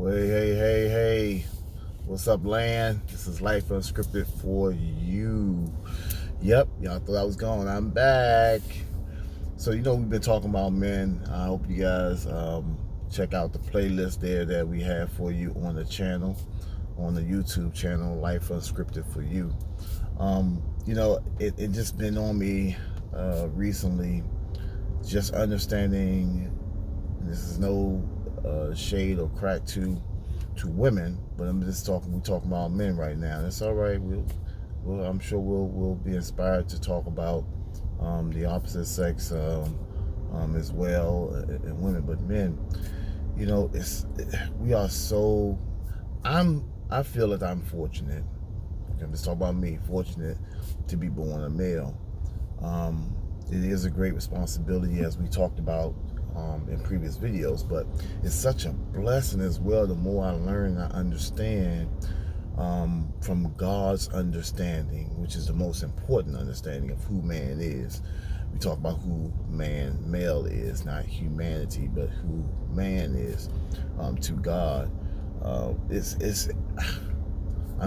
Hey. What's up, land? This is Life Unscripted for you. Yep, y'all thought I was gone. I'm back. So, we've been talking about men. I hope you guys check out the playlist there that we have for you on the channel, on the YouTube channel, Life Unscripted for you. It just been on me recently, just understanding this is no shade or crack to women, but we're talking about men right now. That's all right. I'm sure we'll be inspired to talk about the opposite sex as well, and women. But men, we are so. I feel that I'm fortunate. I'm just talking about me. Fortunate to be born a male. It is a great responsibility, as we talked about in previous videos, but it's such a blessing as well. The more I learn and I understand from God's understanding, which is the most important understanding of who man is. We talk about who male is, not humanity, but who man is to God. I'm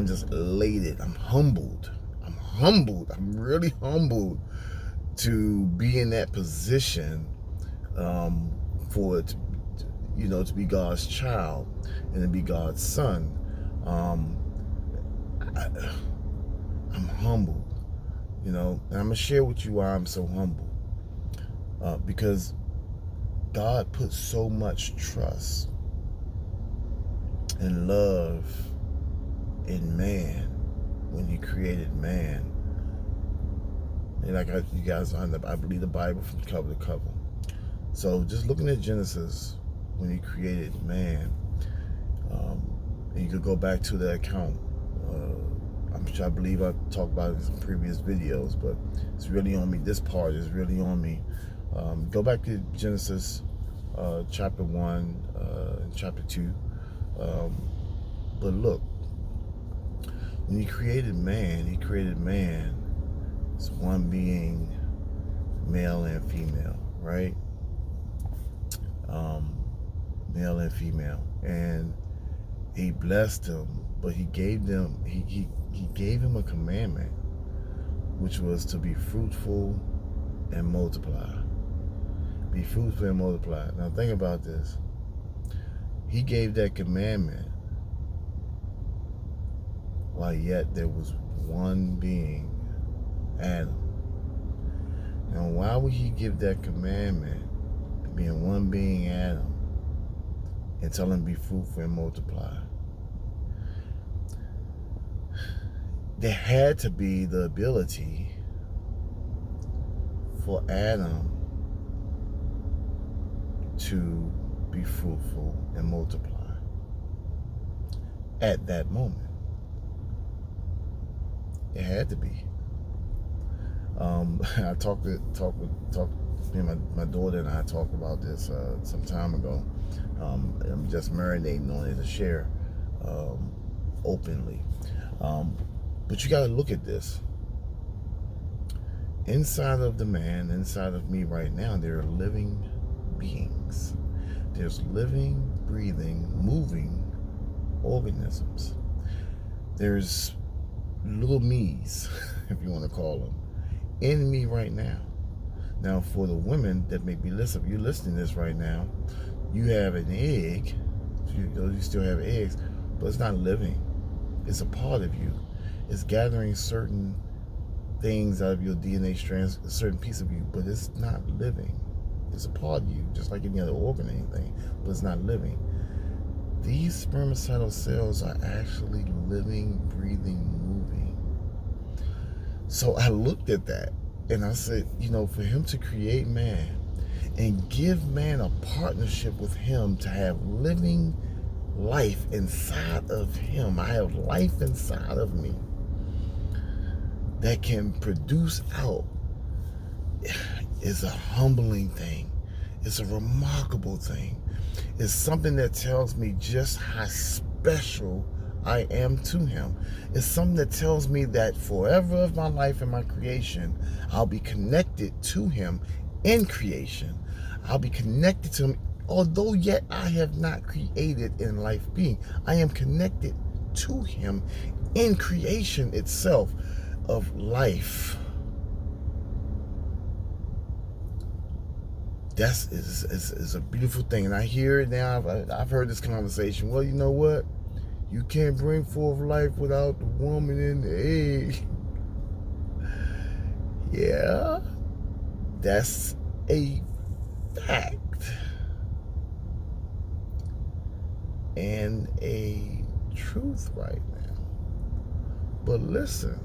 just elated. I'm humbled. I'm really humbled to be in that position, for it to be God's child and to be God's son. I'm humbled, and I'm gonna share with you why I'm so humble. Because God put so much trust and love in man when He created man. And like you guys, I believe the Bible from cover to cover. So just looking at Genesis, when He created man, and you could go back to the account. I believe I talked about it in some previous videos, but it's really on me. This part is really on me. Go back to Genesis chapter 1 and chapter 2. But look, when He created man as one being, male and female, right? Male and female, and He blessed them, but He gave him a commandment, which was to be fruitful and multiply. Be fruitful and multiply. Now think about this. He gave that commandment while yet there was one being, Adam. Now why would He give that commandment, being one being, Adam, and tell him be fruitful and multiply? There had to be the ability for Adam to be fruitful and multiply at that moment. It had to be. I talked. My daughter and I talked about this some time ago. I'm just marinating on it to share openly. But you got to look at this. Inside of the man, inside of me right now, there are living beings. There's living, breathing, moving organisms. There's little me's, if you want to call them, in me right now. Now, for the women that may be listening, if you're listening to this right now, you have an egg. You still have eggs, but it's not living. It's a part of you. It's gathering certain things out of your DNA strands, a certain piece of you, but it's not living. It's a part of you, just like any other organ or anything, but it's not living. These spermicidal cells are actually living, breathing, moving. So I looked at that and I said, for Him to create man and give man a partnership with Him to have living life inside of Him. I have life inside of me that can produce out, is a humbling thing. It's a remarkable thing. It's something that tells me just how special I am to Him. It's something that tells me that forever of my life and my creation, I'll be connected to Him in creation. I'll be connected to Him although yet I have not created in life being, I am connected to him in creation itself of life. That is a beautiful thing. And I hear it now. I've heard this conversation. Well, you know what? You can't bring forth life without the woman in the egg. Yeah, that's a fact. And a truth right now. But listen.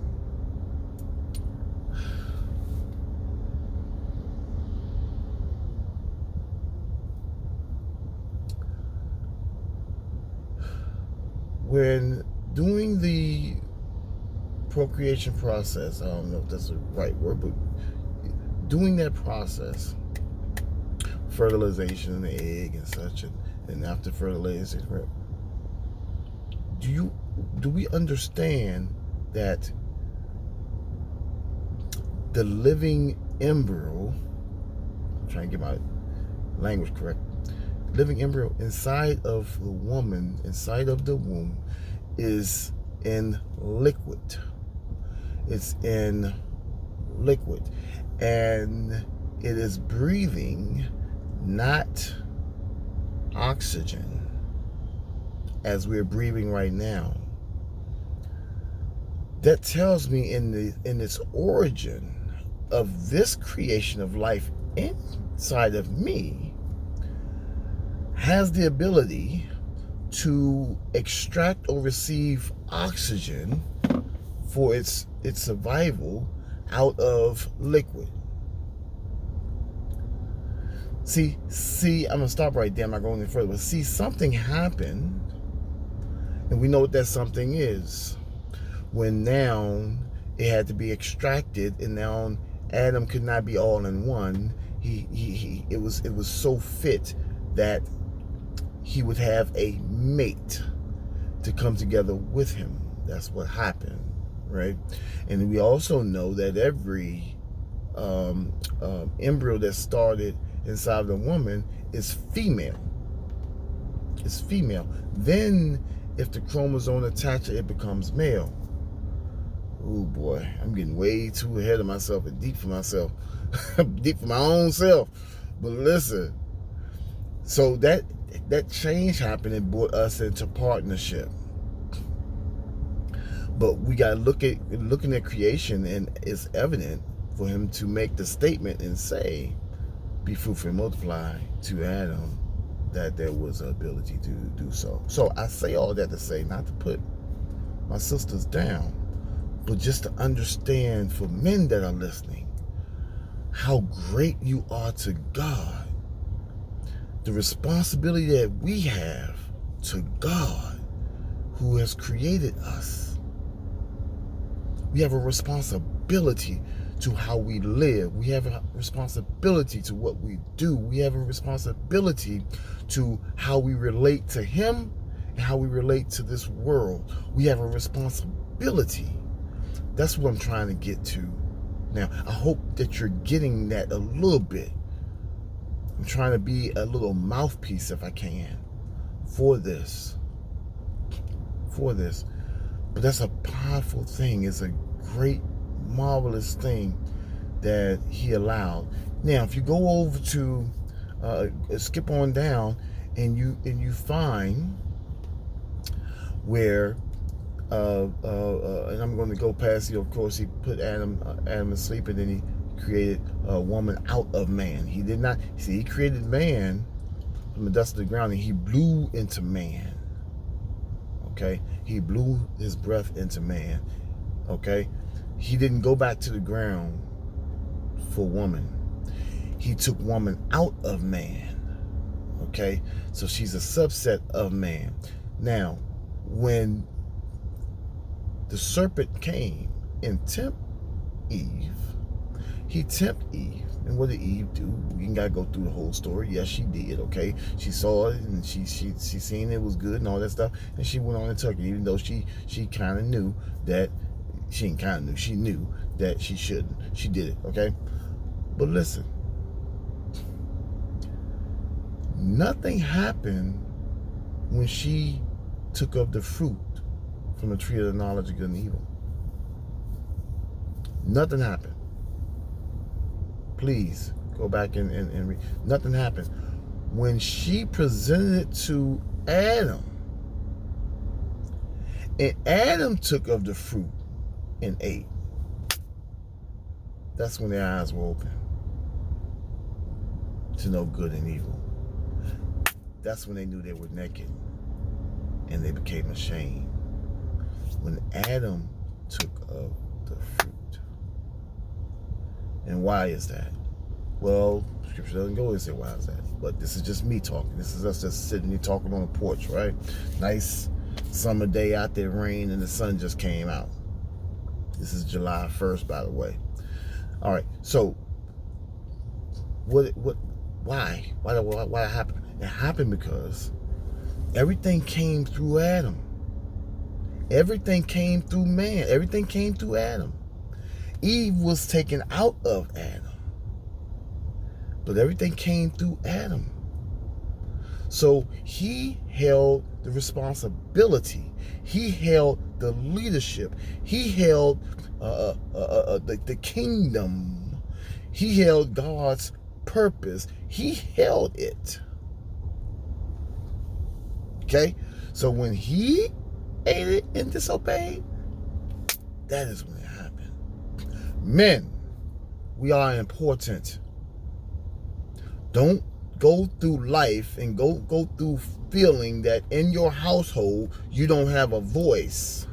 When doing the procreation process, I don't know if that's the right word, but doing that process, fertilization in the egg and such, and after fertilization, do we understand that the living embryo, I'm trying to get my language correct, living embryo inside of the woman, inside of the womb, is in liquid. It's in liquid. And it is breathing not oxygen as we're breathing right now. That tells me in its origin of this creation of life inside of me has the ability to extract or receive oxygen for its survival out of liquid. See, I'm gonna stop right there. I'm not going any further. But see, something happened, and we know what that something is. When now it had to be extracted, and now Adam could not be all in one. It was so fit that he would have a mate to come together with him. That's what happened, right? And we also know that every embryo that started inside of the woman is female. It's female. Then, if the chromosome attaches, it becomes male. Oh boy, I'm getting way too ahead of myself and deep for myself, deep for my own self. But listen, so that change happened and brought us into partnership. But we got to looking at creation, and it's evident for him to make the statement and say, "Be fruitful and multiply," to Adam, that there was an ability to do so. So I say all that to say, not to put my sisters down, but just to understand for men that are listening, how great you are to God. The responsibility that we have to God, who has created us. We have a responsibility to how we live. We have a responsibility to what we do. We have a responsibility to how we relate to Him and how we relate to this world. We have a responsibility. That's what I'm trying to get to. Now, I hope that you're getting that a little bit. I'm trying to be a little mouthpiece, if I can, for this. But that's a powerful thing. It's a great, marvelous thing that He allowed. Now, if you go over to skip on down, and you find where and I'm going to go past, of course, He put Adam asleep, and then He created a woman out of man. He did not, see, He created man from the dust of the ground, and He blew into man. Okay, He blew His breath into man. Okay, He didn't go back to the ground for woman. He took woman out of man. Okay, so she's a subset of man. Now, when the serpent came and tempted Eve, he tempted Eve. And what did Eve do? We ain't gotta go through the whole story. Yes, she did, okay? She saw it, and she seen it was good and all that stuff, and she went on and took it, even though she kind of knew that, she knew that she shouldn't. She did it, okay? But listen, Nothing happened when she took of the fruit from the tree of the knowledge of good and evil. Nothing happened. Please go back and read. Nothing happened. When she presented it to Adam, and Adam took of the fruit and ate, that's when their eyes were open to know good and evil. That's when they knew they were naked and they became ashamed. When Adam took of the fruit. And why is that? Well, scripture doesn't go and say why is that. But this is just me talking. This is us just sitting here talking on the porch, right? Nice summer day out there, rain, and the sun just came out. This is July 1st, by the way. All right, so why happened? It happened because everything came through Adam. Everything came through man. Everything came through Adam. Eve was taken out of Adam. But everything came through Adam. So he held the responsibility. He held the leadership. He held the kingdom. He held God's purpose. He held it. Okay? So when he ate it and disobeyed, that is when it happened. Men, we are important. Don't go through life and go through feeling that in your household you don't have a voice.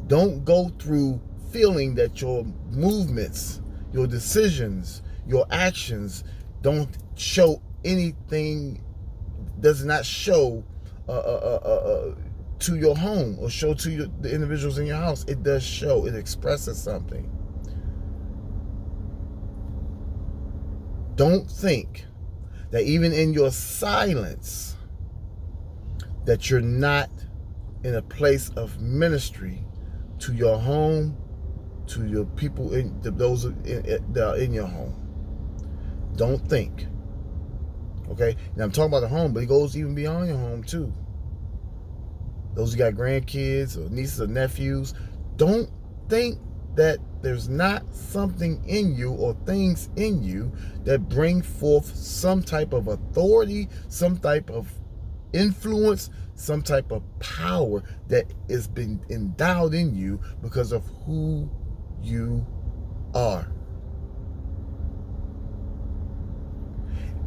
Don't go through feeling that your movements, your decisions, your actions don't show anything, does not show to your home or show to the individuals in your house. It does show. It expresses something. Don't think that even in your silence that you're not in a place of ministry to your home, to your people, those that are in your home. Don't think. Okay? Now I'm talking about the home, but it goes even beyond your home too. Those who got grandkids or nieces or nephews, don't think that there's not something in you or things in you that bring forth some type of authority, some type of influence, some type of power that has been endowed in you because of who you are.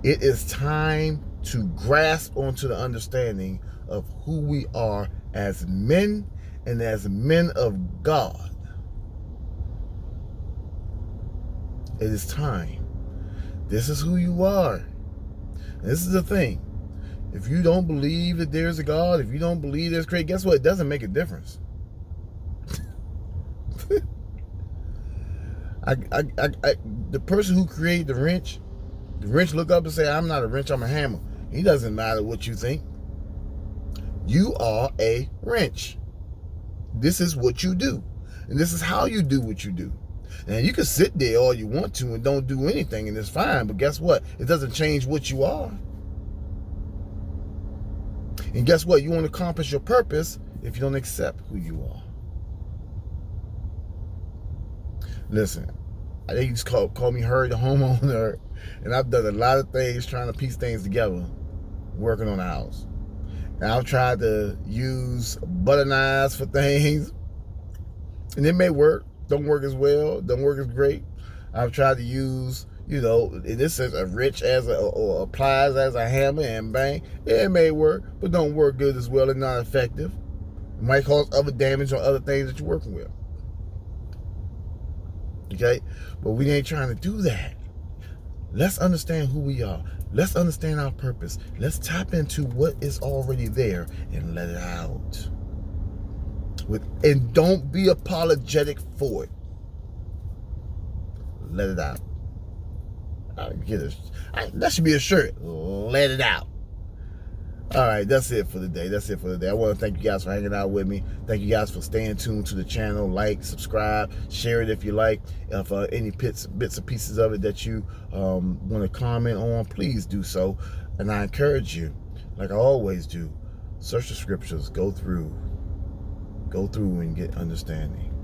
It is time to grasp onto the understanding of who we are as men and as men of God. It is time. This is who you are. And this is the thing. If you don't believe that there's a God, if you don't believe there's creation, guess what? It doesn't make a difference. The person who created the wrench look up and say, I'm not a wrench, I'm a hammer. It doesn't matter what you think. You are a wrench. This is what you do. And this is how you do what you do. And you can sit there all you want to and don't do anything, and it's fine. But guess what? It doesn't change what you are. And guess what? You won't accomplish your purpose if you don't accept who you are. Listen, they used to call me Hurry the homeowner, and I've done a lot of things trying to piece things together, working on the house. And I've tried to use butter knives for things, and it may work. Don't work as well. Don't work as great. I've tried to use, in this sense, a wrench or a pliers as a hammer and bang. It may work, but don't work good as well and not effective. It might cause other damage on other things that you're working with. Okay? But we ain't trying to do that. Let's understand who we are. Let's understand our purpose. Let's tap into what is already there and let it out. And don't be apologetic for it. Let it out. That should be a shirt. Let it out. All right, that's it for the day. I want to thank you guys for hanging out with me. Thank you guys for staying tuned to the channel. Like, subscribe, share it if you like. If any bits and pieces of it that you want to comment on, please do so. And I encourage you, like I always do, search the scriptures, go through and get understanding.